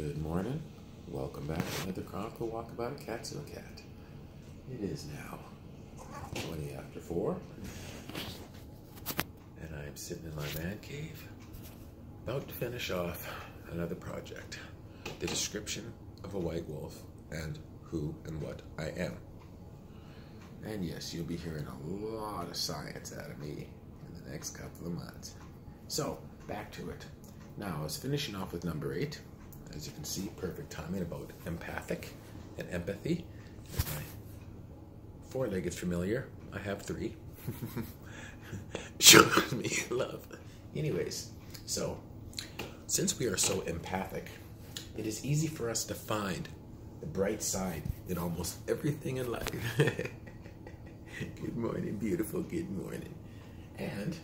Good morning. Welcome back to another Chronicle Walk About a Cat's No Cat. It is now 20 after 4, and I am sitting in my man cave, about to finish off another project. The description of a white wolf and who and what I am. And yes, you'll be hearing a lot of science out of me in the next couple of months. So, back to it. Now, I was finishing off with number 8. As you can see, perfect timing about empathic and empathy. As my four-legged familiar, I have 3. Shows me love. Anyways, so, since we are so empathic, it is easy for us to find the bright side in almost everything in life. Good morning, beautiful, good morning. And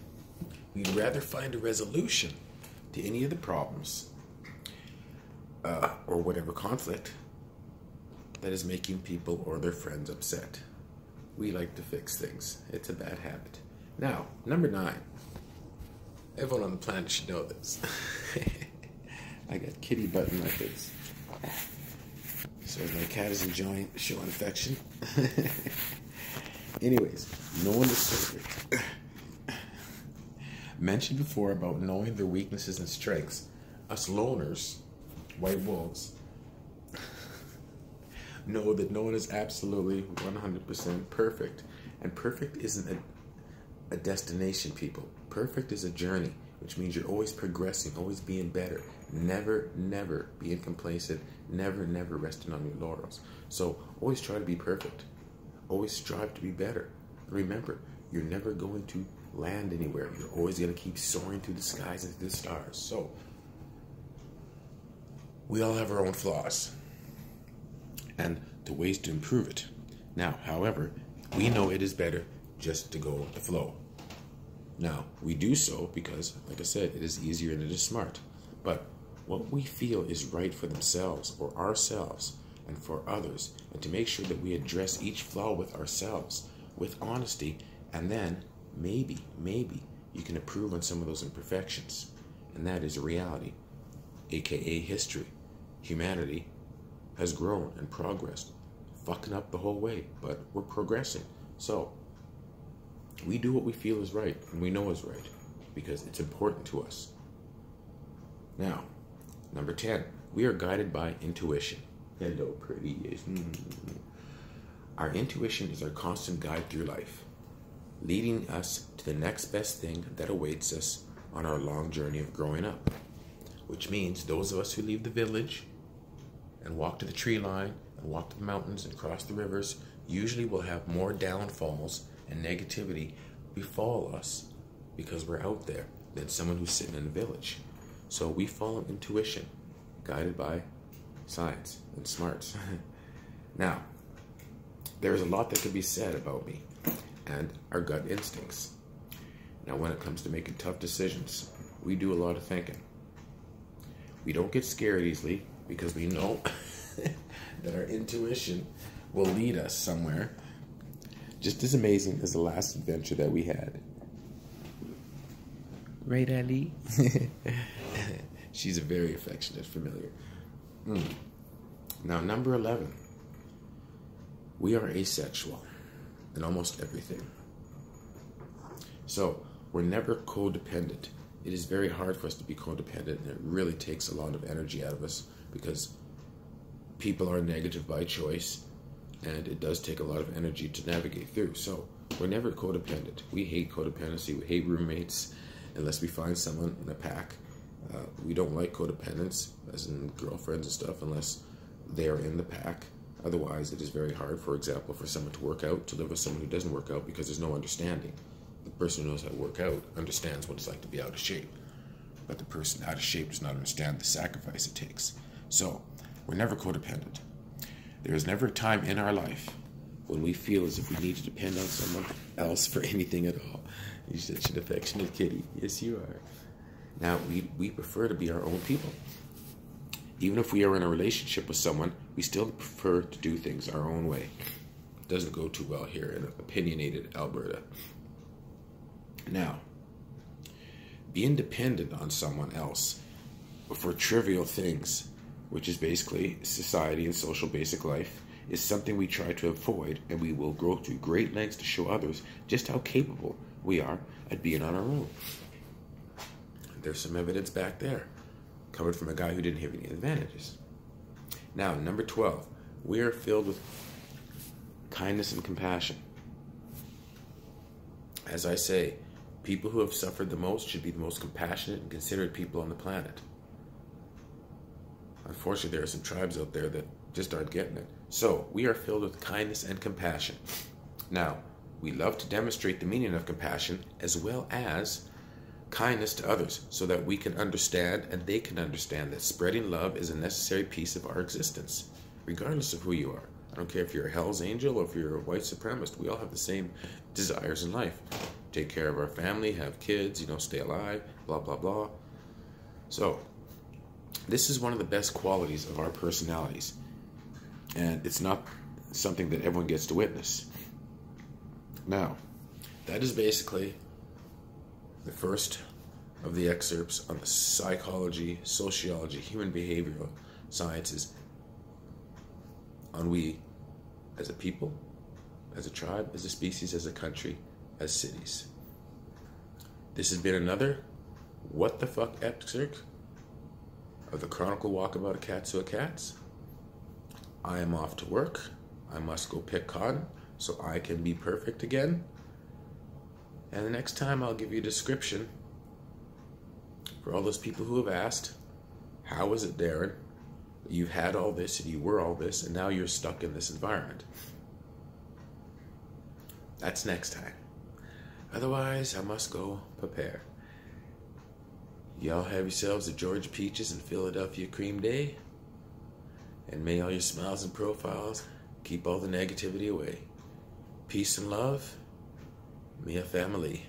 we'd rather find a resolution to any of the problems or whatever conflict that is making people or their friends upset. We like to fix things. It's a bad habit. Now, number 9. Everyone on the planet should know this. I got kitty butt in my face. So my cat is enjoying showing affection. Anyways, no one is perfect. Mentioned before about knowing their weaknesses and strengths. Us loners, white wolves, know that no one is absolutely 100% perfect. And perfect isn't a destination, people. Perfect is a journey, which means you're always progressing, always being better. Never, never being complacent. Never, never resting on your laurels. So always try to be perfect. Always strive to be better. Remember, you're never going to land anywhere. You're always going to keep soaring through the skies and through the stars. So, we all have our own flaws and the ways to improve it. Now, however, we know it is better just to go with the flow. Now, we do so because, like I said, it is easier and it is smart. But what we feel is right for themselves or ourselves and for others, and to make sure that we address each flaw with ourselves, with honesty, and then maybe you can improve on some of those imperfections. And that is a reality, aka history. Humanity has grown and progressed, fucking up the whole way, but we're progressing. So we do what we feel is right and we know is right because it's important to us. Now, number 10, we are guided by intuition. Hello, pretty. Our intuition is our constant guide through life, leading us to the next best thing that awaits us on our long journey of growing up. Which means those of us who leave the village and walk to the tree line and walk to the mountains and cross the rivers usually will have more downfalls and negativity befall us because we're out there than someone who's sitting in a village. So we follow intuition, guided by science and smarts. Now, there's a lot that could be said about me and our gut instincts. Now, when it comes to making tough decisions, we do a lot of thinking. We don't get scared easily because we know that our intuition will lead us somewhere. Just as amazing as the last adventure that we had. Right, Ali? She's a very affectionate familiar. Now, number 11. We are asexual in almost everything. So, we're never codependent. It is very hard for us to be codependent, and it really takes a lot of energy out of us because people are negative by choice, and it does take a lot of energy to navigate through. So, we're never codependent. We hate codependency. We hate roommates unless we find someone in a pack. We don't like codependence, as in girlfriends and stuff, unless they are in the pack. Otherwise, it is very hard, for example, for someone to work out, to live with someone who doesn't work out because there's no understanding. The person who knows how to work out understands what it's like to be out of shape. But the person out of shape does not understand the sacrifice it takes. So, we're never codependent. There is never a time in our life when we feel as if we need to depend on someone else for anything at all. You're such an affectionate kitty. Yes, you are. Now, we prefer to be our own people. Even if we are in a relationship with someone, we still prefer to do things our own way. It doesn't go too well here in opinionated Alberta. Now, being dependent on someone else for trivial things which is basically society and social basic life, is something we try to avoid, and we will go through great lengths to show others just how capable we are at being on our own. There's some evidence back there, coming from a guy who didn't have any advantages. Now, number 12, we are filled with kindness and compassion. As I say, people who have suffered the most should be the most compassionate and considerate people on the planet. Unfortunately, there are some tribes out there that just aren't getting it. So, we are filled with kindness and compassion. Now, we love to demonstrate the meaning of compassion as well as kindness to others so that we can understand and they can understand that spreading love is a necessary piece of our existence, regardless of who you are. I don't care if you're a Hell's Angel or if you're a white supremacist. We all have the same desires in life. Take care of our family, have kids, stay alive, blah, blah, blah. So, this is one of the best qualities of our personalities. And it's not something that everyone gets to witness. Now, that is basically the first of the excerpts on the psychology, sociology, human behavioral sciences on we as a people, as a tribe, as a species, as a country, as cities. This has been another What the Fuck excerpt of the Chronicle Walkabout of Katsua Cats. I am off to work. I must go pick cotton so I can be perfect again. And the next time I'll give you a description for all those people who have asked, how is it, Darren? You had all this and you were all this and now you're stuck in this environment. That's next time. Otherwise, I must go prepare. Y'all have yourselves a Georgia Peaches and Philadelphia Cream Day. And may all your smiles and profiles keep all the negativity away. Peace and love. Mia family.